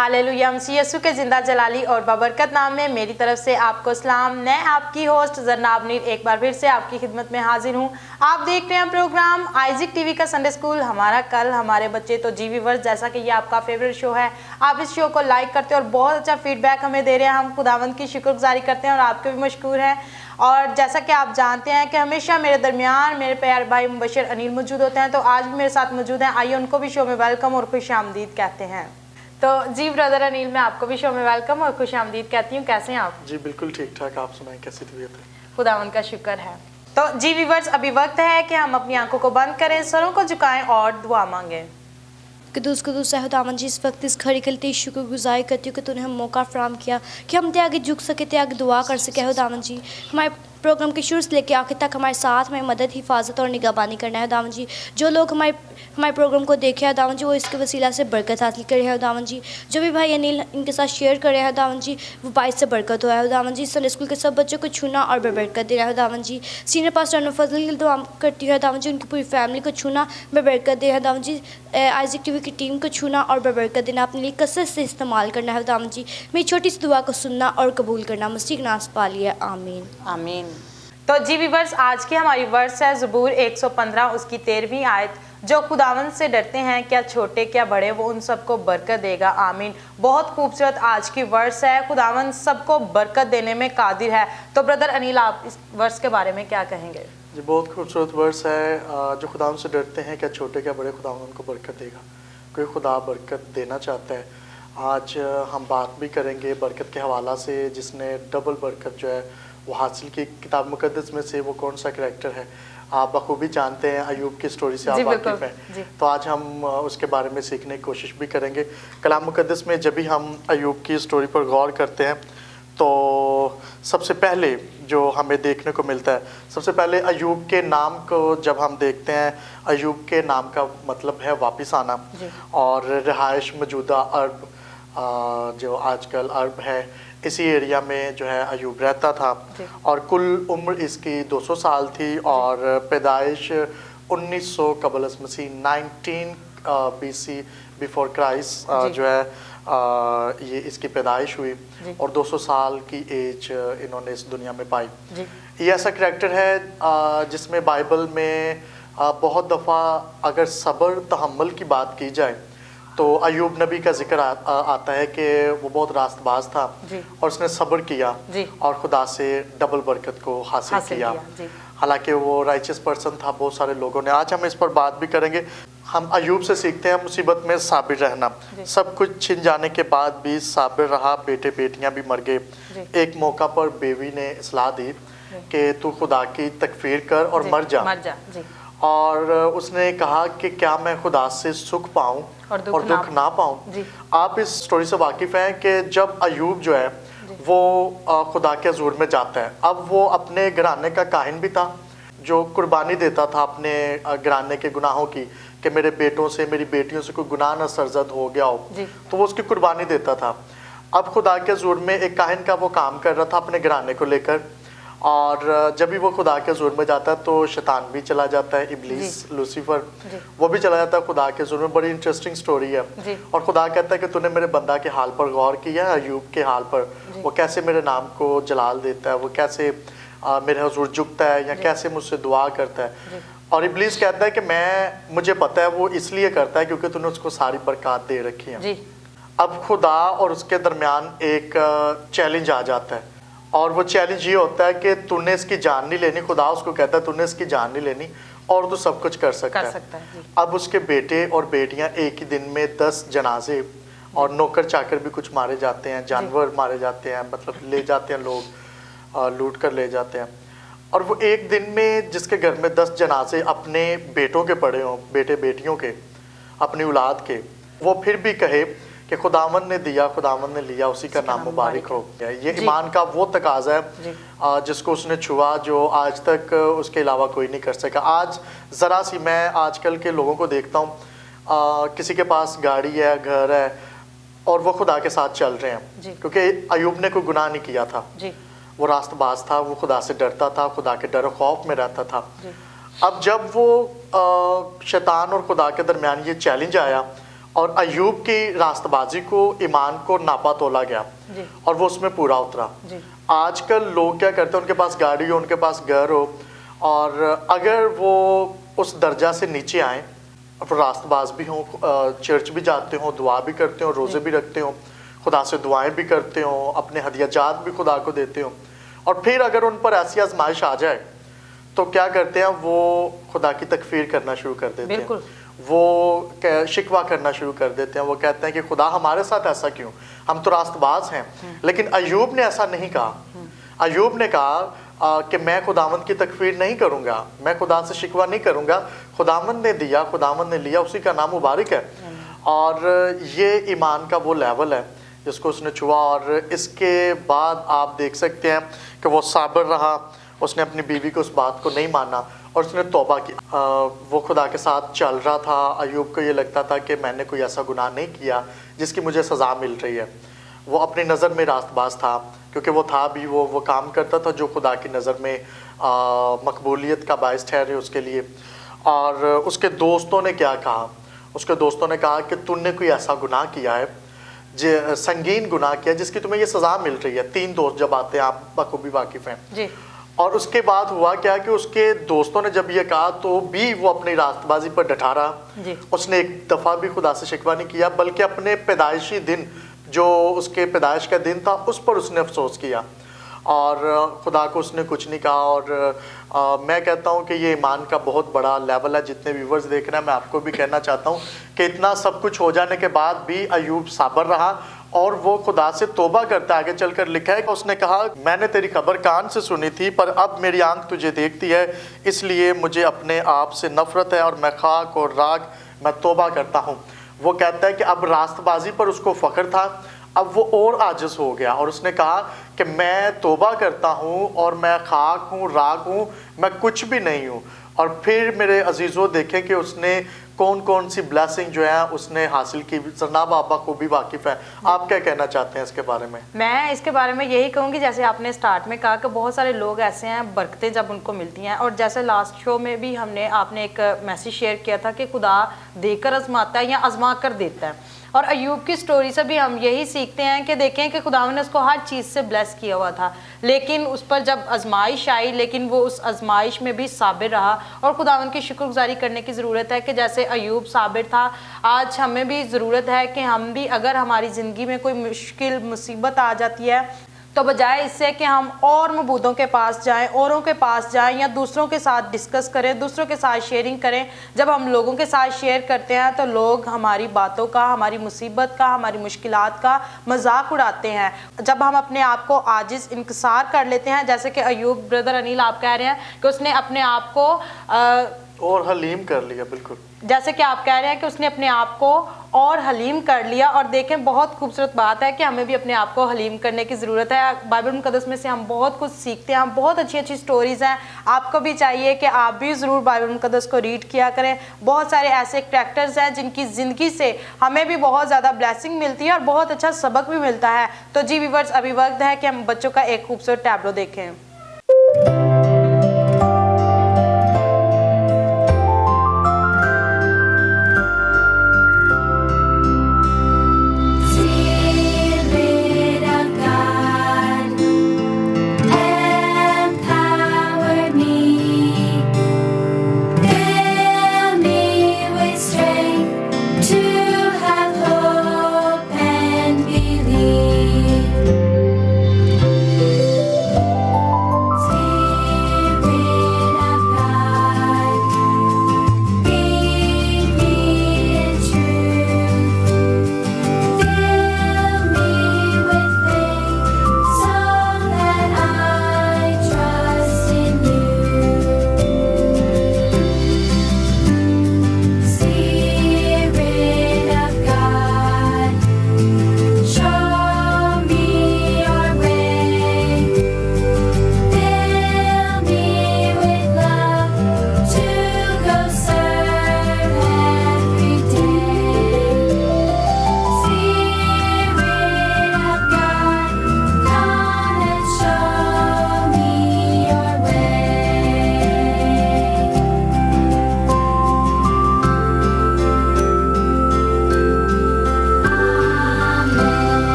Hallelujah. मसीह यीशु के जिंदा जलाली और बबरकत नाम में मेरी तरफ से आपको सलाम। मैं आपकी होस्ट जरनाब नीर एक बार फिर से आपकी खिदमत में हाजिर हूँ। आप देख रहे हैं प्रोग्राम आइजिक टीवी का संडे स्कूल, हमारा कल हमारे बच्चे। तो जी व्यूअर्स, जैसा कि ये आपका फेवरेट शो है, आप इस शो को लाइक करते हैं और बहुत अच्छा फीडबैक हमें दे रहे हैं। हम खुदावंद की शुक्रगुजारी करते हैं और आपके भी मशकूर हैं। और जैसा कि आप जानते हैं कि हमेशा मेरे दरमियान मेरे प्यारे भाई मुबशर अनिल मौजूद होते हैं, तो आज भी मेरे साथ मौजूद हैं। आइए उनको भी शो में वेलकम और खुश आमदीद कहते हैं। तो जी ब्रदर अनिल, मैं आपको भी शो में वेलकम और खुश आमदीद कहती हूँ। कैसे हैं आप? जी बिल्कुल ठीक ठाक। आप सुनाएं, कैसी तबीयत है? खुदावंद का शुक्र है। तो जी व्यूअर्स, अभी वक्त है कि हम अपनी आंखों को बंद करें, सरों को झुकाएं और दुआ मांगें। कदूस कदूस है खुदावन जी, इस वक्त इस घड़ी के लिए शुक्रगुजारी करती हूँ कि तूने हम मौका फराहम किया कि हम ते आगे झुक सके, ते आगे दुआ कर सके। खुदावन जी, हमारे प्रोग्राम के शुरू से लेकर आखिर तक हमारे साथ हमें मदद, हिफाजत और निगहबानी करना है खुदावन जी। जो लोग हमारे प्रोग्राम को देखे हैं खुदावन जी, वो इसके वसीला से बरकत हासिल करे हैं खुदावन जी। जो भी भाई अनिल इनके साथ शेयर करे हैं खुदावन जी, वो बाइस से बरकत हुआ है खुदावन जी। संडे स्कूल के सब बच्चों को छूना और बरकत दे रहा है खुदावन जी। सीनियर पास्टर फजल की दुआ करती है खुदावन जी, उनकी पूरी फैमिली को छूना, बरकत दे खुदावन जी। आइजिक टीवी की टीम को छूना और बरकत देना, अपने लिए कसरत से इस्तेमाल करना है खुदावन जी। मेरी छोटी सी दुआ को सुनना और कबूल करना, मसीह के नाम से पा लिया, आमीन आमीन। तो जी व्यूअर्स, आज की हमारी वर्स है ज़बूर 115 उसकी 13वीं आयत। जो खुदावंद से डरते हैं, क्या छोटे क्या बड़े, वो उन सबको बरकत देगा, आमीन। बहुत खूबसूरत आज की वर्स है। खुदावंद सबको बरकत देने में कादिर है। तो ब्रदर अनिल, आप इस वर्स के बारे में क्या कहेंगे? जी बहुत खूबसूरत वर्स है। जो खुदावंद से डरते हैं, क्या छोटे क्या बड़े, खुदावंद उनको बरकत देगा। कोई खुदा बरकत देना चाहता है। आज हम बात भी करेंगे बरकत के हवाला से, जिसने डबल बरकत जो है वो हासिल की। किताब मुकद्दस में से वो कौन सा करैक्टर है आप बखूबी जानते हैं। अयूब की स्टोरी से आप वाकिफ़ हैं, तो आज हम उसके बारे में सीखने की कोशिश भी करेंगे। कलाम मुकद्दस में जब भी हम अयूब की स्टोरी पर गौर करते हैं, तो सबसे पहले जो हमें देखने को मिलता है, सबसे पहले अयूब के नाम को जब हम देखते हैं, अयूब के नाम का मतलब है वापस आना। और रिहाइश मौजूदा अरब, जो आजकल अरब है, इसी एरिया में जो है अयूब रहता था। और कुल उम्र इसकी 200 साल थी और पैदाइश 1900 कबल मसीह 19 BC बिफोर क्राइस्ट जो है ये इसकी पैदाइश हुई और 200 साल की एज इन्होंने इस दुनिया में पाई। ये ऐसा करैक्टर है जिसमें बाइबल में बहुत दफ़ा अगर सब्र तहम्मुल की बात की जाए तो अयूब नबी का जिक्र आता है कि वो बहुत रास्तबाज था और उसने सब्र किया और खुदा से डबल बरकत को हासिल किया। हालांकि वो राइचियस पर्सन था बहुत सारे लोगों ने। आज हम इस पर बात भी करेंगे। हम अयूब से सीखते हैं मुसीबत में साबिर रहना। सब कुछ छिन जाने के बाद भी साबिर रहा, बेटे बेटियां भी मर गए। एक मौका पर बेवी ने सलाह दी कि तू खुदा की तकफीर कर और मर जा। और उसने कहा कि क्या मैं खुदा से सुख पाऊं और दुख ना पाऊं। आप इस स्टोरी से वाकिफ़ हैं कि जब अयूब जो है वो खुदा के हज़ूर में जाता है, अब वो अपने घराने का काहिन भी था जो कुर्बानी देता था अपने घराने के गुनाहों की, कि मेरे बेटों से मेरी बेटियों से कोई गुनाह न सरजद हो गया हो, तो वो उसकी कुर्बानी देता था। अब खुदा के हज़ूर में एक काहिन का वो काम कर रहा था अपने घराने को लेकर, और जब भी वो खुदा के हज़ूर में जाता है तो शैतान भी चला जाता है, इब्लीस लूसीफर वो भी चला जाता है खुदा के हज़ूर में। बड़ी इंटरेस्टिंग स्टोरी है। और खुदा कहता है कि तूने मेरे बंदा के हाल पर गौर किया है, अयूब के हाल पर, वो कैसे मेरे नाम को जलाल देता है, वो कैसे मेरे हज़ूर झुकता है या कैसे मुझसे दुआ करता है। और इब्लीस कहता है कि मुझे पता है वो इसलिए करता है क्योंकि तूने उसको सारी बरकत दे रखी है। अब खुदा और उसके दरमियान एक चैलेंज आ जाता है और वो चैलेंज ये होता है कि तूने इसकी जान नहीं लेनी। खुदा उसको कहता है तूने इसकी जान नहीं लेनी और तू सब कुछ कर सकता है। अब उसके बेटे और बेटियां एक ही दिन में 10 जनाजे और नौकर चाकर भी कुछ मारे जाते हैं, जानवर मारे जाते हैं, मतलब ले जाते हैं लोग, लूट कर ले जाते हैं। और वो एक दिन में जिसके घर में 10 जनाजे अपने बेटों के पड़े हों, बेटे बेटियों के, अपनी औलाद के, वो फिर भी कहे कि खुदावन ने दिया खुदावन ने लिया, उसी का नाम मुबारक हो। ये ईमान का वो तकाजा है जिसको उसने छुआ जो आज तक उसके अलावा कोई नहीं कर सका। आज ज़रा सी मैं आजकल के लोगों को देखता हूँ, किसी के पास गाड़ी है, घर है और वो खुदा के साथ चल रहे हैं, क्योंकि अयूब ने कोई गुनाह नहीं किया था। वो रास्तबाज था, वो खुदा से डरता था, खुदा के डर खौफ में रहता था। अब जब वो शैतान और खुदा के दरमियान ये चैलेंज आया और अय्यूब की रास्तबाजी को, ईमान को नापा तोला गया जी। और वो उसमें पूरा उतरा। जी। आजकल लोग क्या करते हैं, उनके पास गाड़ी हो, उनके पास घर हो, और अगर वो उस दर्जा से नीचे आए, और रास्तबाज भी हों, चर्च भी जाते हों, दुआ भी करते हों, रोज़े भी रखते हों, खुदा से दुआएं भी करते हों, अपने हदियाजात भी खुदा को देते हों, और फिर अगर उन पर ऐसी आजमाइश आ जाए तो क्या करते हैं, वो खुदा की तकफीर करना शुरू कर देते हैं, वो शिकवा करना शुरू कर देते हैं। वो कहते हैं कि खुदा हमारे साथ ऐसा क्यों, हम तो रास्तबाज हैं। लेकिन अय्यूब ने ऐसा नहीं कहा। अय्यूब ने कहा कि मैं खुदावंद की तकफीर नहीं करूँगा, मैं खुदा से शिकवा नहीं करूँगा, खुदावंद ने दिया, खुदावंद ने लिया, उसी का नाम मुबारक है। और ये ईमान का वो लेवल है जिसको उसने छुआ, और इसके बाद आप देख सकते हैं कि वो साबिर रहा, उसने अपनी बीवी को उस बात को नहीं माना और उसने तौबा की। वो खुदा के साथ चल रहा था। अय्यूब को ये लगता था कि मैंने कोई ऐसा गुनाह नहीं किया जिसकी मुझे सज़ा मिल रही है। वो अपनी नज़र में रास्तबाज था, क्योंकि वो था भी, वो काम करता था जो खुदा की नज़र में मकबूलियत का बायस ठहरे उसके लिए। और उसके दोस्तों ने क्या कहा, उसके दोस्तों ने कहा कि तूने कोई ऐसा गुनाह किया है, संगीन गुनाह किया जिसकी तुम्हें ये सज़ा मिल रही है। 3 दोस्त जब आते हैं, आप बखूबी वाकिफ़ हैं जी। और उसके बाद हुआ क्या कि उसके दोस्तों ने जब ये कहा तो भी वो अपनी रास्तबाजी पर डटा रहा। उसने एक दफ़ा भी खुदा से शिकवा नहीं किया, बल्कि अपने पैदाइशी दिन, जो उसके पैदाइश का दिन था, उस पर उसने अफसोस किया और खुदा को उसने कुछ नहीं कहा। और मैं कहता हूँ कि ये ईमान का बहुत बड़ा लेवल है। जितने व्यूवर्स देख रहे हैं, मैं आपको भी कहना चाहता हूँ कि इतना सब कुछ हो जाने के बाद भी अय्यूब साबर रहा और वो खुदा से तौबा करता है। आगे चलकर लिखा है कि उसने कहा, मैंने तेरी खबर कान से सुनी थी, पर अब मेरी आंख तुझे देखती है, इसलिए मुझे अपने आप से नफरत है और मैं खाक और राख मैं तौबा करता हूँ। वो कहता है कि अब रास्तबाजी पर उसको फ़ख्र था, अब वो और आजिज़ हो गया और उसने कहा कि मैं तौबा करता हूँ और मैं खाक हूँ, राख हूँ, मैं कुछ भी नहीं हूँ। और फिर मेरे अजीज़ों देखें कि उसने कौन कौन सी ब्लेसिंग जो है उसने हासिल की। जनाब आप को भी वाकिफ़ है, आप क्या कहना चाहते हैं इसके बारे में? मैं इसके बारे में यही कहूँगी, जैसे आपने स्टार्ट में कहा कि बहुत सारे लोग ऐसे हैं, बरकतें जब उनको मिलती हैं, और जैसे लास्ट शो में भी आपने एक मैसेज शेयर किया था कि खुदा देकर आजमाता है या आजमा कर देता है। और अय्यूब की स्टोरी से भी हम यही सीखते हैं कि देखें कि खुदा ने उसको हर चीज़ से ब्लेस किया हुआ था, लेकिन उस पर जब आजमाइश आई, लेकिन वो उस आजमाइश में भी साबिर रहा। और खुदावन की शुक्रगुजारी करने की ज़रूरत है कि जैसे अय्यूब साबिर था, आज हमें भी ज़रूरत है कि हम भी, अगर हमारी ज़िंदगी में कोई मुश्किल मुसीबत आ जाती है, तो बजाय इससे कि हम और मबूदों के पास जाएं, औरों के पास जाएं या दूसरों के साथ डिस्कस करें, दूसरों के साथ शेयरिंग करें, जब हम लोगों के साथ शेयर करते हैं तो लोग हमारी बातों का, हमारी मुसीबत का, हमारी मुश्किलात का मजाक उड़ाते हैं। जब हम अपने आप को आजिज़ इंकिसार कर लेते हैं, जैसे कि अय्यूब ब्रदर अनिल आप कह रहे हैं कि उसने अपने आप को और हलीम कर लिया, बिल्कुल जैसे कि आप कह रहे हैं कि उसने अपने आप को और हलीम कर लिया। और देखें, बहुत खूबसूरत बात है कि हमें भी अपने आप को हलीम करने की ज़रूरत है। बाइबल मुक़द्दस में से हम बहुत कुछ सीखते हैं, हम बहुत अच्छी अच्छी स्टोरीज़ हैं। आपको भी चाहिए कि आप भी ज़रूर बाइबल मुक़द्दस को रीड किया करें। बहुत सारे ऐसे कैरेक्टर्स हैं जिनकी ज़िंदगी से हमें भी बहुत ज़्यादा ब्लेसिंग मिलती है और बहुत अच्छा सबक भी मिलता है। तो जी व्यूअर्स, अभी वक्त है कि हम बच्चों का एक खूबसूरत टैब्लो देखें।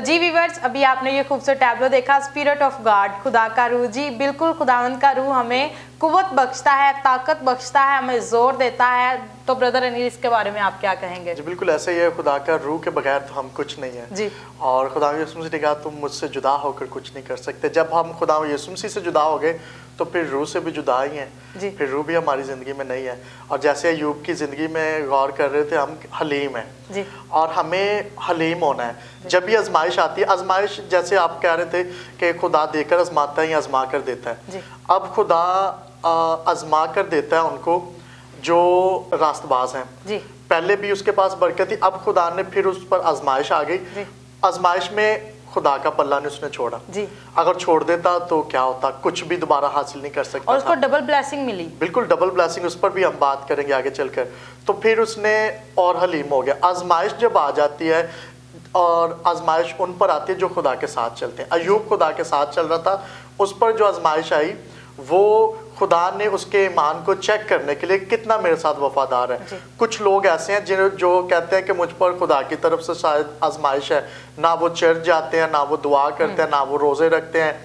तो जी व्यूअर्स, अभी आपने ये खूबसूरत टैब्लो देखा, स्पिरिट ऑफ गॉड, खुदा का रूह। जी बिल्कुल, खुदावंद का रूह हमें कुव्वत बख्शता है, ताकत बख्शता है, हमें जोर देता है। तो ब्रदर अनिल, इसके बारे में आप क्या कहेंगे? जी बिल्कुल ऐसा ही है, खुदा का रूह के बगैर तो हम कुछ नहीं है जी। और खुदा यीशु मसीह ने कहा तुम मुझसे जुदा होकर कुछ नहीं कर सकते। जब हम खुदा यीशु मसीह से जुदा हो गए तो फिर रूह से भी जुदा ही हैं, फिर रूह भी हमारी ज़िंदगी में नहीं है। और जैसे अय्यूब की ज़िंदगी में गौर कर रहे थे, हम हलीम हैं जी। और हमें हलीम होना है। जब भी आजमाइश आती है, आजमाइश जैसे आप कह रहे थे कि खुदा देकर आजमाता है या आजमा कर देता है, जी। अब खुदा आजमा कर देता है उनको जो रास्तबाज हैं। जी। पहले भी उसके पास बरकत थी, अब खुदा ने फिर उस पर आजमाइश आ गई। आजमाइश में खुदा का पल्ला ने उसने छोड़ा। जी। अगर छोड़ देता तो क्या होता, कुछ भी दोबारा हासिल नहीं कर सकता और उसको था। डबल ब्लेसिंग मिली। बिल्कुल डबल ब्लेसिंग, उस पर भी हम बात करेंगे आगे चलकर। तो फिर उसने और हलीम हो गया। आजमाइश जब आ जाती है और आजमाइश उन पर आती है जो खुदा के साथ चलते हैं। अय्यूब खुदा के साथ चल रहा था, उस पर जो आजमाइश आई वो खुदा ने उसके ईमान को चेक करने के लिए कितना मेरे साथ वफादार है। कुछ लोग ऐसे हैं जो कहते हैं कि मुझ पर खुदा की तरफ से शायद आजमाइश है, ना वो चर्च जाते हैं, ना वो दुआ करते हैं, ना वो रोज़े रखते हैं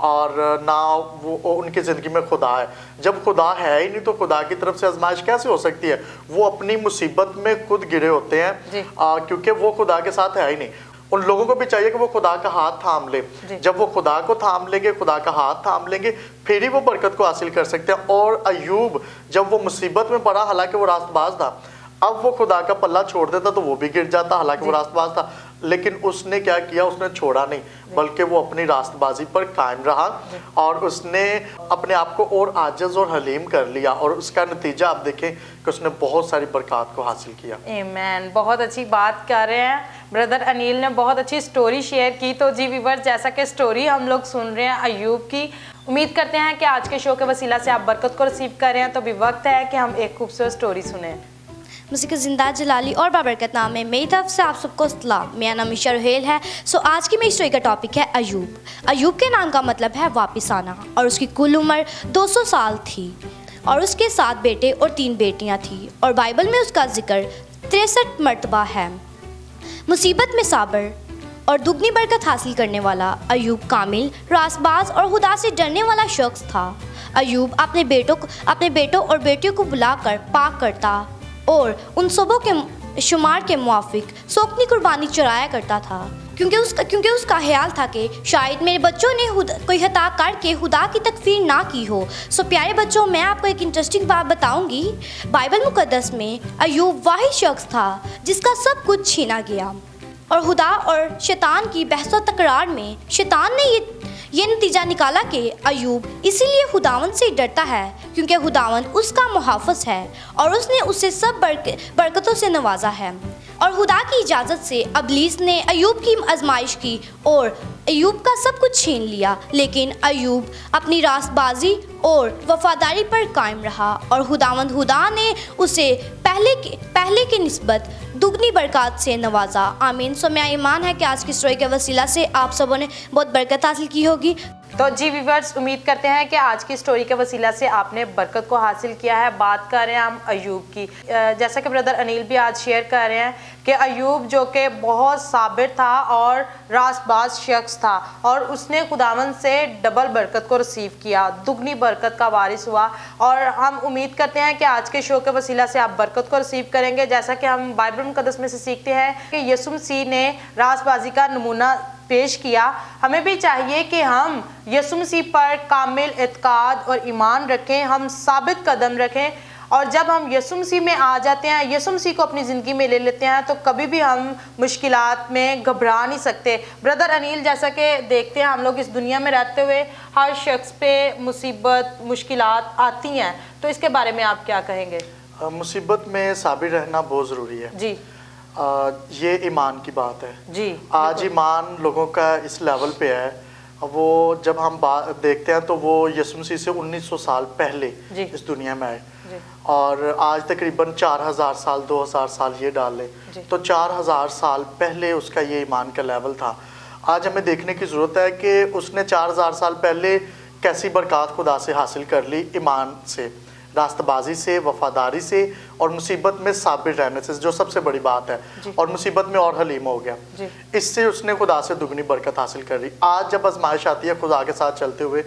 और ना वो उनकी ज़िंदगी में खुदा है। जब खुदा है ही नहीं तो खुदा की तरफ से आजमाइश कैसे हो सकती है? वो अपनी मुसीबत में खुद गिरे होते हैं क्योंकि वो खुदा के साथ है ही नहीं। उन लोगों को भी चाहिए कि वो खुदा का हाथ थाम ले। जब वो खुदा को थाम लेंगे, खुदा का हाथ थाम लेंगे, फिर ही वो बरकत को हासिल कर सकते हैं। और अय्यूब जब वो मुसीबत में पड़ा, हालांकि वो रास्तबाज था, अब वो खुदा का पल्ला छोड़ देता तो वो भी गिर जाता, हालांकि वो रास्तबाज था। लेकिन उसने क्या किया? उसने छोड़ा नहीं, बल्कि वो अपनी रास्तबाजी पर कायम रहा और उसने अपने आप को और आजिज़ और हलीम कर लिया और उसका नतीजा आप देखें कि उसने बहुत सारी बरकत को हासिल किया। आमीन। बहुत अच्छी बात कर रहे हैं ब्रदर अनिल ने, बहुत अच्छी स्टोरी शेयर की। तो जी व्यूअर्स, जैसा कि स्टोरी हम लोग सुन रहे हैं अय्यूब की, उम्मीद करते हैं कि आज के शो के वसीला से आप बरकत को रिसीव कर रहे हैं। तो भी वक्त है कि हम एक खूबसूरत स्टोरी सुने। मसीह का जिंदा जलाली और बाबरकत नाम है, मेरी तरफ से आप सबको सलाम। मेरा नाम ईशा रोहेल है। आज की मेरी स्टोरी का टॉपिक है अय्यूब। अय्यूब के नाम का मतलब है वापिस आना और उसकी कुल उम्र 200 साल थी और उसके 7 बेटे और 3 बेटियां थी और बाइबल में उसका जिक्र 63 मरतबा है। मुसीबत में साबर और दुगनी बरकत हासिल करने वाला अय्यूब कामिल, रासबाज और खुदा से डरने वाला शख्स था। अय्यूब अपने बेटों और बेटियों को बुलाकर पाक करता और उन सबों के शुमार के मुआफिक सोखनी कुर्बानी चढ़ाया करता था, क्योंकि उसका ख्याल था कि शायद मेरे बच्चों ने कोई खता करके खुदा की तकफीर ना की हो। सो प्यारे बच्चों, मैं आपको एक इंटरेस्टिंग बात बताऊंगी। बाइबल मुकद्दस में अय्यूब वाहिद शख्स था जिसका सब कुछ छीना गया और खुदा और शैतान की बहस व तकरार में शैतान ने ये नतीजा निकाला कि अय्यूब इसीलिए खुदावंद से डरता है क्योंकि खुदावंद उसका मुहाफ़िज़ है और उसने उसे सब बरकतों से नवाजा है। और खुदा की इजाज़त से इब्लीस ने अय्यूब की आजमाइश की और अय्यूब का सब कुछ छीन लिया, लेकिन अय्यूब अपनी रास्तबाजी और वफादारी पर कायम रहा और खुदा ने उसे पहले के निस्बत दुगनी बरकत से नवाजा। आमीन। सो मेरा ईमान है कि आज की स्टोरी के वसीला से आप सबों ने बहुत बरकत हासिल की होगी। तो जी व्यूअर्स, उम्मीद करते हैं कि आज की स्टोरी के वसीला से आपने बरकत को हासिल किया है। बात कर रहे हैं हम अय्यूब की, जैसा कि ब्रदर अनिल भी आज शेयर कर रहे हैं कि अय्यूब जो कि बहुत साबिर था और रासबाज शख्स था और उसने खुदावंद से डबल बरकत को रिसीव किया, दुगनी बरकत का वारिस हुआ। और हम उम्मीद करते हैं कि आज के शो के वसीला से आप बरकत को रिसीव करेंगे। जैसा कि हम बाइबल मुकद्दस में से सीखते हैं कि यीशु मसीह ने रासबाजी का नमूना पेश किया। हमें भी चाहिए कि हम यीशु मसीह पर कामिल एतकाद और ईमान रखें, हम साबित कदम रखें और जब हम यीशु मसीह में आ जाते हैं, यीशु मसीह को अपनी ज़िंदगी में ले लेते हैं, तो कभी भी हम मुश्किलात में घबरा नहीं सकते। ब्रदर अनिल, जैसा कि देखते हैं हम लोग इस दुनिया में रहते हुए हर शख्स पे मुसीबत मुश्किलात आती हैं, तो इसके बारे में आप क्या कहेंगे? मुसीबत में साबिर रहना बहुत ज़रूरी है जी। ये ईमान की बात है जी। आज ईमान लोगों का इस लेवल पे है, वो जब हम बात देखते हैं तो वो यीशु मसीह से 1900 साल पहले इस दुनिया में आए और आज तकरीबन 4000 साल 2000 साल ये डाल लें तो 4000 साल पहले उसका ये ईमान का लेवल था। आज हमें देखने की ज़रूरत है कि उसने 4000 साल पहले कैसी बरकत खुदा से हासिल कर ली ईमान से, راست بازی سے، وفاداری سے اور مصیبت میں صابر رہنے سے، جو سب سے بڑی بات ہے، اور مصیبت میں اور حلیم ہو گیا، اس سے اس نے خدا سے دگنی برکت حاصل کر لی۔ آج جب آزمائش آتی ہے خدا کے ساتھ چلتے ہوئے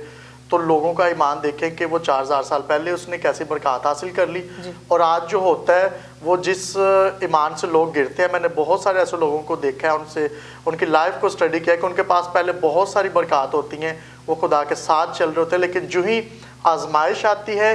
تو لوگوں کا ایمان دیکھیں کہ وہ 4000 سال پہلے اس نے کیسی برکات حاصل کر لی، اور آج جو ہوتا ہے وہ جس ایمان سے لوگ گرتے ہیں، میں نے بہت سارے ایسے لوگوں کو دیکھا ہے، ان کی لائف کو اسٹڈی کیا کہ ان کے پاس پہلے بہت ساری برکات ہوتی ہیں، وہ خدا کے ساتھ چل رہے ہوتے ہیں، لیکن جو ہی آزمائش آتی ہے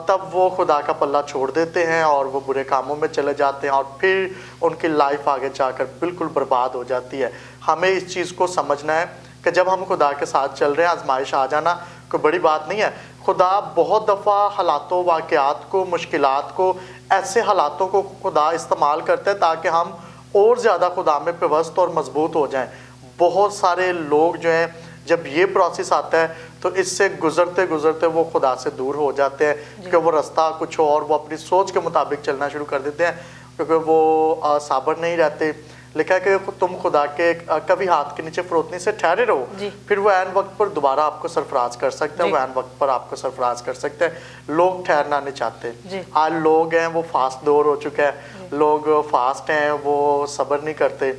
تب وہ خدا کا پلہ چھوڑ دیتے ہیں اور وہ برے کاموں میں چلے جاتے ہیں، اور پھر ان کی لائف آگے جا کر بالکل برباد ہو جاتی ہے۔ ہمیں اس چیز کو سمجھنا ہے کہ جب ہم خدا کے ساتھ چل رہے ہیں، آزمائش آ جانا کوئی بڑی بات نہیں ہے۔ خدا بہت دفعہ حالاتوں، واقعات کو، مشکلات کو، ایسے حالاتوں کو خدا استعمال کرتا ہے تاکہ ہم اور زیادہ خدا میں پیوست اور مضبوط ہو جائیں۔ بہت سارے لوگ جو ہیں جب یہ پروسیس آتا ہے تو اس سے گزرتے گزرتے وہ خدا سے دور ہو جاتے ہیں، کیونکہ وہ رستہ کچھ اور، وہ اپنی سوچ کے مطابق چلنا شروع کر دیتے ہیں، کیونکہ وہ صابر نہیں رہتے۔ لکھا ہے کہ تم خدا کے کبھی ہاتھ کے نیچے فروتنی سے ٹھہرے رہو، پھر وہ عین وقت پر دوبارہ آپ کو سرفراز کر سکتا ہے، وہ عین وقت پر آپ کو سرفراز کر سکتا ہے۔ لوگ ٹھہرنا نہیں چاہتے۔ آج لوگ ہیں وہ فاسٹ دور ہو چکا ہے، لوگ فاسٹ ہیں، وہ صبر نہیں کرتے۔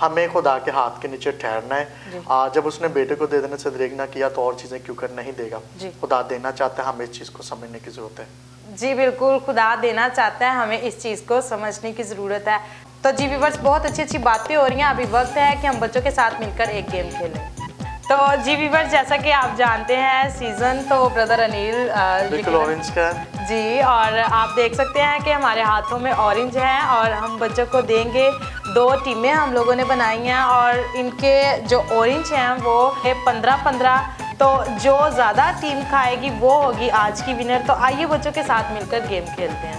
ہمیں خدا کے ہاتھ کے نیچے ٹھہرنا ہے۔ جب اس نے بیٹے کو دے دینے سے دریغ نہ کیا تو اور چیزیں کیوں کر نہیں دے گا۔ خدا دینا چاہتا ہے، ہمیں اس چیز کو سمجھنے کی ضرورت ہے۔ جی بالکل، خدا دینا چاہتا ہے، ہمیں اس چیز کو سمجھنے کی ضرورت ہے۔ تو جی ویورز، بہت اچھی اچھی باتیں ہو رہی ہیں، ابھی وقت ہے کہ ہم بچوں کے ساتھ مل کر ایک گیم کھیلیں۔ تو جی ویورز، جیسا کہ آپ جانتے ہیں سیزن تو بردر انیل بالکل اورنج کا ہے جی، اور آپ دیکھ سکتے ہیں کہ ہمارے ہاتھوں میں اورنج ہیں اور ہم بچوں کو دیں گے۔ 2 ٹیمیں ہم لوگوں نے بنائی ہیں اور ان کے جو اورنج ہیں وہ ہے 15-15، تو جو زیادہ ٹیم کھائے گی وہ ہوگی آج کی ونر۔ تو آئیے بچوں کے ساتھ مل کر گیم کھیلتے ہیں۔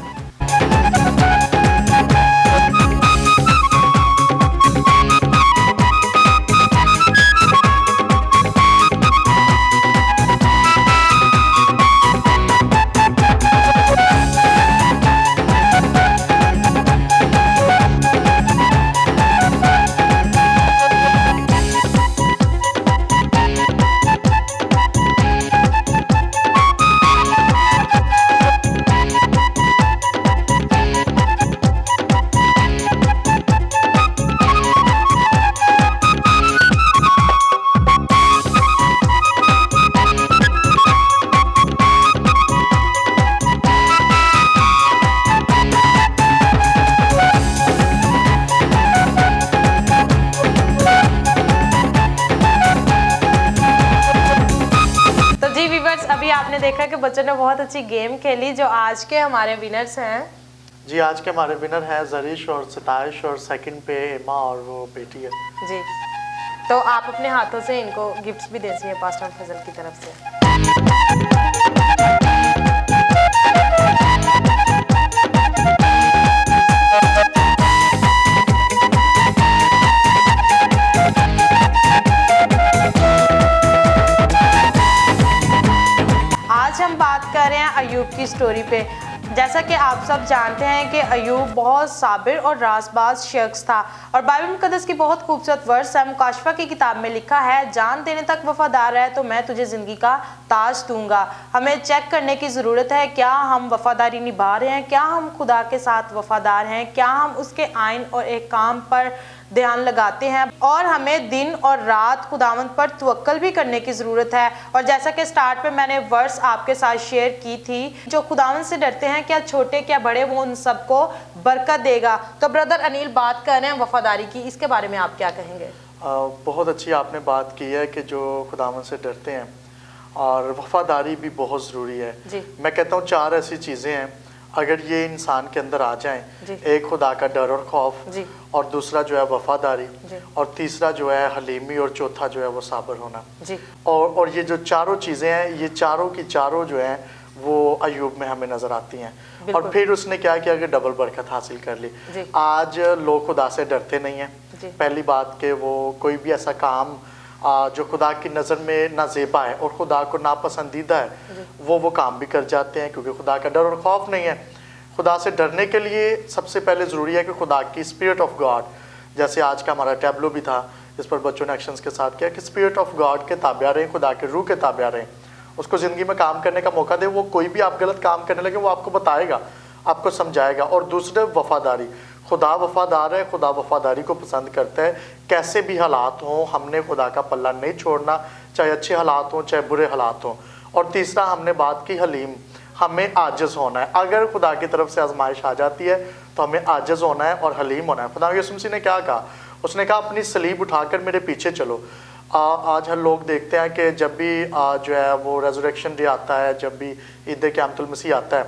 آپ نے دیکھا کہ بچوں نے بہت اچھی گیم کھیلی۔ جو آج کے ہمارے ونرز ہیں، جی آج کے ہمارے ونر ہیں زریش اور ستائش، اور سیکنڈ پہ ایما اور وہ بیٹی ہے۔ جی تو آپ اپنے ہاتھوں سے ان کو گفٹس بھی دے دیجیے پاسٹر فضل کی طرف سے۔ آج ہم بات کر رہے ہیں ایوب کی سٹوری پہ۔ جیسا کہ آپ سب جانتے ہیں کہ ایوب بہت صابر اور راز باز شخص تھا، اور بائبل مقدس کی بہت خوبصورت ورس ہے۔ مکاشفہ کی کتاب میں لکھا ہے، جان دینے تک وفادار ہے تو میں تجھے زندگی کا تاج دوں گا۔ ہمیں چیک کرنے کی ضرورت ہے، کیا ہم وفاداری نبھا رہے ہیں، کیا ہم خدا کے ساتھ وفادار ہیں، کیا ہم اس کے آئین اور احکام پر دھیان لگاتے ہیں، اور ہمیں دن اور رات خداوند پر توکل بھی کرنے کی ضرورت ہے۔ اور جیسا کہ سٹارٹ پہ میں نے ورس آپ کے ساتھ شیئر کی تھی، جو خداوند سے ڈرتے ہیں، کیا چھوٹے کیا بڑے، وہ ان سب کو برکت دے گا۔ تو بردر انیل بات کر رہے ہیں وفاداری کی، اس کے بارے میں آپ کیا کہیں گے؟ بہت اچھی آپ نے بات کی ہے کہ جو خداوند سے ڈرتے ہیں، اور وفاداری بھی بہت ضروری ہے۔ میں کہتا ہوں 4 ایسی چیزیں ہیں اگر یہ انسان کے اندر آ جائیں، ایک خدا کا ڈر اور خوف، اور دوسرا جو ہے وفاداری، اور تیسرا جو ہے حلیمی، اور چوتھا جو ہے وہ صابر ہونا۔ اور یہ جو 4 چیزیں ہیں، یہ چاروں کی چاروں جو ہیں وہ ایوب میں ہمیں نظر آتی ہیں۔ اور پھر اس نے کیا کیا کہ ڈبل برکت حاصل کر لی۔ آج لوگ خدا سے ڈرتے نہیں ہیں۔ پہلی بات کہ وہ کوئی بھی ایسا کام جو خدا کی نظر میں نازیبا ہے اور خدا کو ناپسندیدہ ہے، وہ کام بھی کر جاتے ہیں، کیونکہ خدا کا ڈر اور خوف نہیں ہے۔ خدا سے ڈرنے کے لیے سب سے پہلے ضروری ہے کہ خدا کی اسپرٹ آف گاڈ، جیسے آج کا ہمارا ٹیبلو بھی تھا، اس پر بچوں نے ایکشنز کے ساتھ کیا کہ اسپرٹ آف گاڈ کے تابع رہیں، خدا کے روح کے تابع رہیں، اس کو زندگی میں کام کرنے کا موقع دے. وہ کوئی بھی آپ غلط کام کرنے لگے وہ آپ کو بتائے گا, آپ کو سمجھائے گا. اور دوسرے وفاداری, خدا وفادار ہے, خدا وفاداری کو پسند کرتا ہے. کیسے بھی حالات ہوں ہم نے خدا کا پلہ نہیں چھوڑنا, چاہے اچھے حالات ہوں چاہے برے حالات ہوں. اور تیسرا ہم نے بات کی حلیم, ہمیں عاجز ہونا ہے. اگر خدا کی طرف سے آزمائش آ جاتی ہے تو ہمیں عاجز ہونا ہے اور حلیم ہونا ہے. خدا یسوع مسیح نے کیا کہا, اس نے کہا اپنی صلیب اٹھا کر میرے پیچھے چلو. آج ہر لوگ دیکھتے ہیں کہ جب بھی جو ہے وہ ریزوریکشن ڈے آتا ہے, جب بھی عید قیامت المسیح آتا ہے,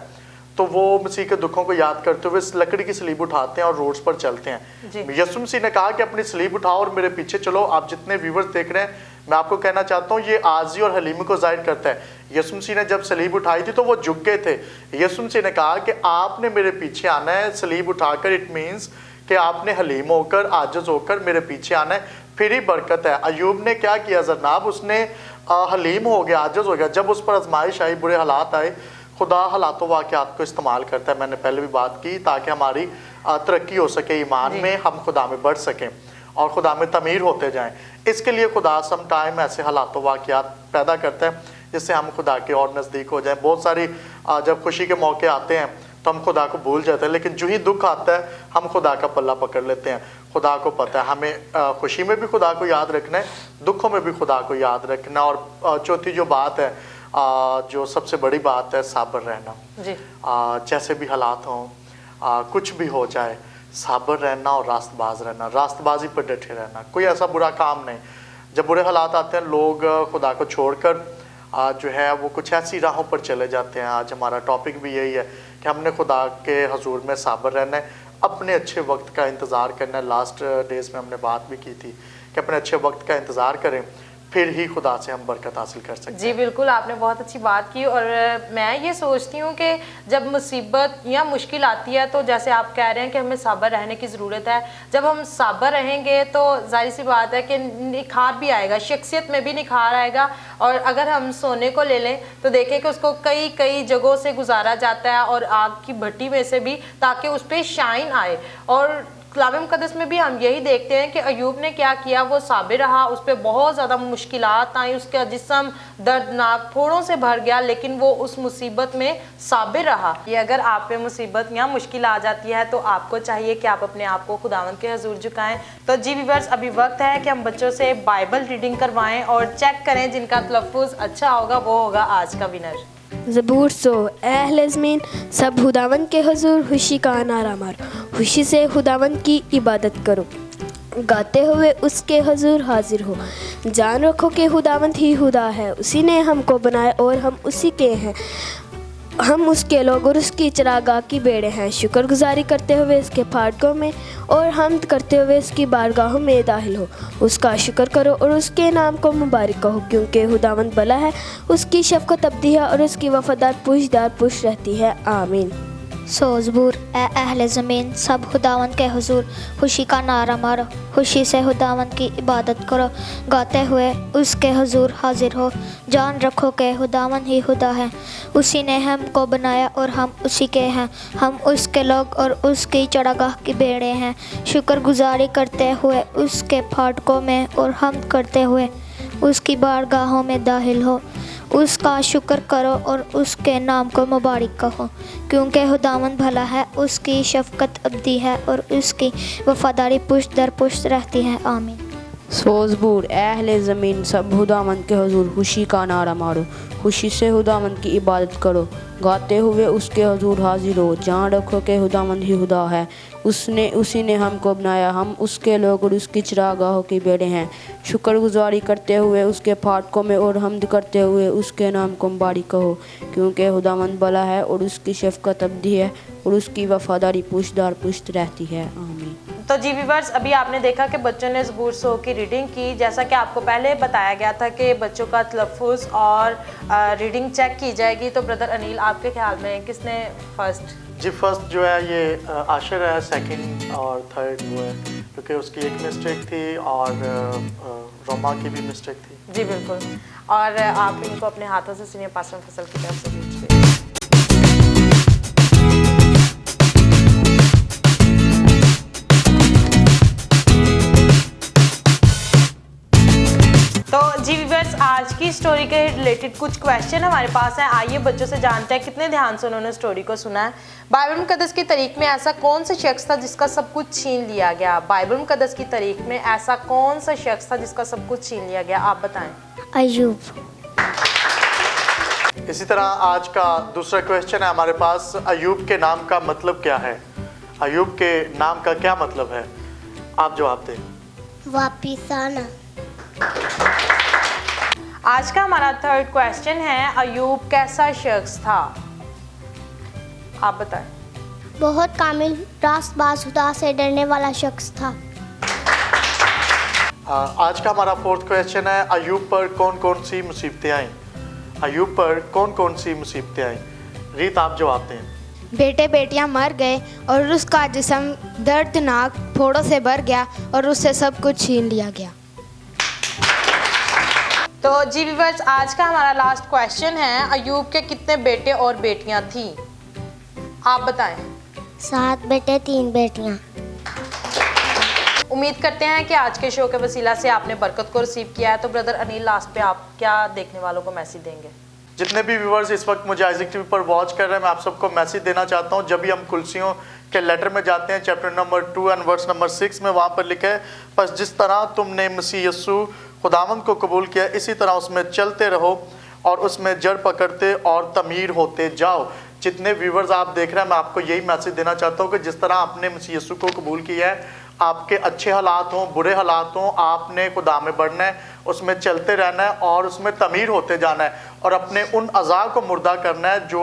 تو وہ مسیح کے دکھوں کو یاد کرتے ہوئے لکڑی کی صلیب اٹھاتے ہیں اور روڈز پر چلتے ہیں. یسوع مسیح نے کہا کہ اپنی صلیب اٹھاؤ اور میرے پیچھے چلو. آپ جتنے ویورز دیکھ رہے ہیں, میں آپ کو کہنا چاہتا ہوں یہ عاجزی اور حلیمی کو ظاہر کرتا ہے. یسوع مسیح نے جب صلیب اٹھائی تھی تو وہ جھک گئے تھے. یسوع مسیح نے کہا کہ آپ نے میرے پیچھے آنا ہے صلیب اٹھا کر. اٹ مینس کہ آپ نے حلیم ہو کر, عاجز ہو کر میرے پیچھے آنا ہے, پھر ہی برکت ہے. ایوب نے کیا کیا جناب, اس نے حلیم ہو گیا, عاجز ہو گیا. جب اس پر آزمائش آئی, برے حالات آئے, خدا حالات و واقعات کو استعمال کرتا ہے. میں نے پہلے بھی بات کی, تاکہ ہماری ترقی ہو سکے ایمان میں, ہم خدا میں بڑھ سکیں اور خدا میں تعمیر ہوتے جائیں. اس کے لیے خدا سم ٹائم ایسے حالات و واقعات پیدا کرتا ہے جس سے ہم خدا کے اور نزدیک ہو جائیں. بہت ساری جب خوشی کے موقع آتے ہیں تو ہم خدا کو بھول جاتے ہیں, لیکن جو ہی دکھ آتا ہے ہم خدا کا پلہ پکڑ لیتے ہیں. خدا کو پتہ ہے ہمیں خوشی میں بھی خدا کو یاد رکھنا ہے, دکھوں میں بھی خدا کو یاد رکھنا. اور چوتھی جو بات ہے, جو سب سے بڑی بات ہے, صابر رہنا. جیسے بھی حالات ہوں, کچھ بھی ہو جائے, صابر رہنا اور راست باز رہنا, راست بازی پر ڈٹے رہنا. کوئی ایسا برا کام نہیں. جب برے حالات آتے ہیں لوگ خدا کو چھوڑ کر جو ہے وہ کچھ ایسی راہوں پر چلے جاتے ہیں. آج ہمارا ٹاپک بھی یہی ہے کہ ہم نے خدا کے حضور میں صابر رہنا ہے, اپنے اچھے وقت کا انتظار کرنا ہے. لاسٹ ڈیز میں ہم نے بات بھی کی تھی کہ اپنے اچھے وقت کا انتظار کریں, پھر ہی خدا سے ہم برکت حاصل کر سکتے ہیں. جی بالکل, آپ نے بہت اچھی بات کی. اور میں یہ سوچتی ہوں کہ جب مصیبت یا مشکل آتی ہے تو جیسے آپ کہہ رہے ہیں کہ ہمیں صابر رہنے کی ضرورت ہے. جب ہم صابر رہیں گے تو ظاہر سی بات ہے کہ نکھار بھی آئے گا, شخصیت میں بھی نکھار آئے گا. اور اگر ہم سونے کو لے لیں تو دیکھیں کہ اس کو کئی جگہوں سے گزارا جاتا ہے اور آگ کی بھٹی میں سے بھی, تاکہ اس پہ شائن آئے. اور کلام مقدس میں بھی ہم یہی دیکھتے ہیں کہ ایوب نے کیا کیا, وہ صابر رہا. اس پہ بہت زیادہ مشکلات آئیں, اس کا جسم دردناک پھوڑوں سے بھر گیا, لیکن وہ اس مصیبت میں صابر رہا. یہ اگر آپ پہ مصیبت یا مشکل آ جاتی ہے تو آپ کو چاہیے کہ آپ اپنے آپ کو خداوند کے حضور جھکائیں. تو جی ویورز, ابھی وقت ہے کہ ہم بچوں سے بائبل ریڈنگ کروائیں اور چیک کریں جن کا تلفظ اچھا ہوگا وہ ہوگا آج کا ونر. زبور 100. اے اہل زمین, سب خداوند کے حضور خوشی کا نعرہ مارو, خوشی سے خداوند کی عبادت کرو, گاتے ہوئے اس کے حضور حاضر ہو. جان رکھو کہ خداوند ہی خدا ہے, اسی نے ہم کو بنایا اور ہم اسی کے ہیں, ہم اس کے لوگ اور اس کی چراگاہ کی بیڑے ہیں. شکر گزاری کرتے ہوئے اس کے پھاٹکوں میں اور حمد کرتے ہوئے اس کی بارگاہوں میں داخل ہو. اس کا شکر کرو اور اس کے نام کو مبارک کہو, کیونکہ خداوند بھلا ہے, اس کی شفقت ابدی ہے اور اس کی وفادار پوچھ رہتی ہے. آمین. زبور. اے اہل زمین, سب خداوند کے حضور خوشی کا نعرہ مارو, خوشی سے خداوند کی عبادت کرو, گاتے ہوئے اس کے حضور حاضر ہو. جان رکھو کہ خداوند ہی خدا ہے, اسی نے ہم کو بنایا اور ہم اسی کے ہیں, ہم اس کے لوگ اور اس کی چراگاہ کی بیڑے ہیں. شکر گزاری کرتے ہوئے اس کے پھاٹکوں میں اور حمد کرتے ہوئے اس کی بارگاہوں میں داخل ہو. اس کا شکر کرو اور اس کے نام کو مبارک کہو, کیونکہ خداوند بھلا ہے, اس کی شفقت ابدی ہے اور اس کی وفاداری پشت در پشت رہتی ہے. آمین. زبور. اے اہل زمین, سب خداوند کے حضور خوشی کا نعرہ مارو, خوشی سے خداوند کی عبادت کرو, گاتے ہوئے اس کے حضور حاضر ہو. جان رکھو کہ خداوند ہی خدا ہے, اسی نے ہم کو بنایا, ہم اس کے لوگ اور اس کی چراگاہوں کی بیڑے ہیں. شکر گزاری کرتے ہوئے اس کے پھاٹکوں میں اور حمد کرتے ہوئے اس کے نام کو مبارک کہو, کیونکہ خداوند بھلا ہے اور اس کی شفقت ابدی ہے اور اس کی وفاداری پشت در پشت رہتی ہے. آمین. تو جی ویورز, ابھی آپ نے دیکھا کہ بچوں نے زبور 100 کی ریڈنگ کی. جیسا کہ آپ کو پہلے بتایا گیا تھا کہ بچوں کا تلفظ اور ریڈنگ چیک کی جائے گی. تو بردر انیل, آپ کے خیال میں کس نے فرسٹ؟ جی فرسٹ جو ہے یہ عاشر ہے, سیکنڈ اور تھرڈ وہ ہے, کیونکہ اس کی ایک مسٹیک تھی اور روما کی بھی مسٹیک تھی. جی بالکل, اور آپ ان کو اپنے ہاتھوں سے سنیے پاسٹر فصل کی طرف سے بھیج. تو جی ویورز, آج کی स्टोरी के रिलेटेड कुछ क्वेश्चन हमारे पास हैं। आइए बच्चों से जानते हैं कितने ध्यान से उन्होंने स्टोरी को सुना है। बाइबल मुकद्दस की तारीख में ऐसा कौन सा शख्स था जिसका सब कुछ छीन लिया गया? बाइबल मुकद्दस की तारीख में ऐसा कौन सा शख्स था जिसका सब कुछ छीन लिया गया? आप बताएं। अय्यूब। इसी तरह आज का दूसरा क्वेश्चन है हमारे पास, अय्यूब के नाम का मतलब क्या है? अय्यूब के नाम का क्या मतलब है? आप जवाब दें। वापिस आना। आज का हमारा थर्ड क्वेश्चन है, अय्यूब कैसा शख्स था? आप बताएं। बहुत कामिल, रास्तबाज, खुदा से डरने वाला शख्स था। आज का हमारा फोर्थ क्वेश्चन है, अय्यूब पर कौन कौन सी मुसीबतें आईं? अय्यूब पर कौन कौन सी मुसीबतें आईं? रीत, आप जवाब दें। बेटे बेटियां मर गए और उसका जिस्म दर्दनाक फोड़ों से भर गया और उससे सब कुछ छीन लिया गया। तो जी व्यूअर्स, आज का हमारा लास्ट क्वेश्चन है, अय्यूब के कितने बेटे और बेटियां थी? आप बताएं। 7 बेटे 3 बेटियां। उम्मीद करते हैं कि आज के शो के वसीला से आपने बरकत को रिसीव किया है। तो ब्रदर अनिल, लास्ट पे आप क्या देखने वालों को मैसेज देंगे? जितने भी व्यूवर्स इस वक्त मुझे आइज़िक टीवी पर वॉच कर रहे हैं, मैं आप सबको मैसेज देना चाहता हूं। जब भी हम कुलसियों के लेटर में जाते हैं, chapter number 2 and verse number 6 में, वहां पर लिखा है, बस जिस तरह तुमने मसीह यस्सु खुदावंद को कबूल किया, इसी तरह उसमें चलते रहो और उसमें जड़ पकड़ते और तमीर होते जाओ। जितने व्यूवर्स आप देख रहे हैं, मैं आपको यही मैसेज देना चाहता हूँ कि जिस तरह आपने मसीह यस्सु को कबूल किया है, आपके अच्छे हालात हों, बुरे हालात हों, आपने खुदा में बढ़ना है, उसमें चलते रहना है और उसमें तमीर होते जाना है और अपने उन अज़ा को मुर्दा करना है जो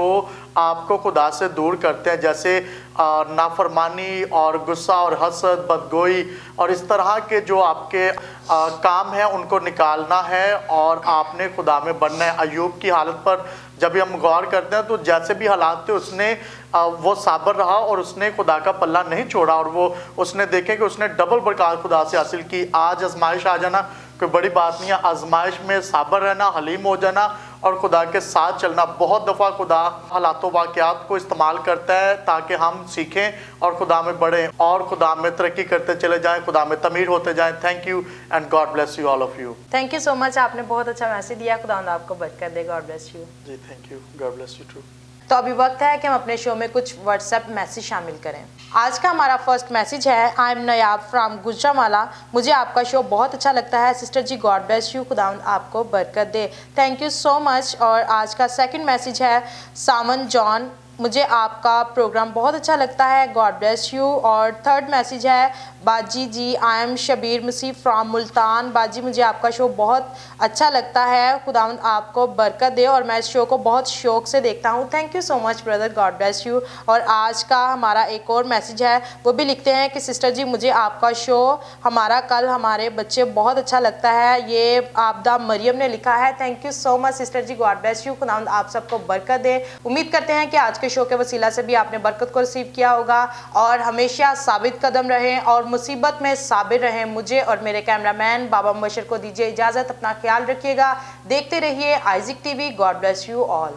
आपको खुदा से दूर करते हैं, जैसे नाफरमानी और गुस्सा और हसद, बदगोई और इस तरह के जो आपके काम हैं, उनको निकालना है और आपने खुदा में बढ़ना है। अय्यूब की हालत पर जब भी हम गौर करते हैं तो जैसे भी हालात थे, उसने वो साबर रहा और उसने खुदा का पल्ला नहीं छोड़ा और वो उसने देखे कि उसने डबल बरकत खुदा से हासिल की। आज आजमाइश आ जाना कोई बड़ी बात नहीं है, आजमाइश में साबर रहना, हलीम हो जाना और खुदा के साथ चलना। बहुत दफ़ा खुदा हालातों वाक़यात को इस्तेमाल करता है ताकि हम सीखें और खुदा में बढ़ें और खुदा में तरक्की करते चले जाएं, खुदा में तमीर होते जाएं। Thank you and God bless you all of you. Thank you so much, आपने बहुत अच्छा मैसेज दिया। खुदावंद आपको बरकत दे। God bless you. जी thank you, God bless you too. तो अभी वक्त है कि हम अपने शो में कुछ व्हाट्सएप मैसेज शामिल करें। आज का हमारा फर्स्ट मैसेज है, I am Nayab from Gujranwala. मुझे आपका शो बहुत अच्छा लगता है sister ji, God bless you, खुदावंद आपको बरकत दे। Thank you so much. और आज का सेकंड मैसेज है, सामन जॉन, मुझे आपका प्रोग्राम बहुत अच्छा लगता है, गॉड ब्लेस यू। और थर्ड मैसेज है, बाजी जी, I am Shabir Masih from Multan. बाजी, मुझे आपका शो बहुत अच्छा लगता है, खुदावंद आपको बरकत दे और मैं इस शो को बहुत शौक से देखता हूँ। Thank you so much brother, God bless you. और आज का हमारा एक और मैसेज है, वो भी लिखते हैं कि सिस्टर जी, मुझे आपका शो हमारा कल हमारे बच्चे बहुत अच्छा लगता है। ये आपदा मरियम ने लिखा है। Thank you so much sister ji, God bless you, खुदावंद आप सबको बरकत दे। उम्मीद करते हैं कि आज के शो के वसीला से भी आपने बरकत को रिसीव किया होगा और हमेशा साबित कदम रहें और मुसीबत में साबिर रहें। मुझे और मेरे कैमरामैन बाबा मुबशर को दीजिए इजाज़त। अपना ख्याल रखिएगा, देखते रहिए Isaac TV. God bless you all.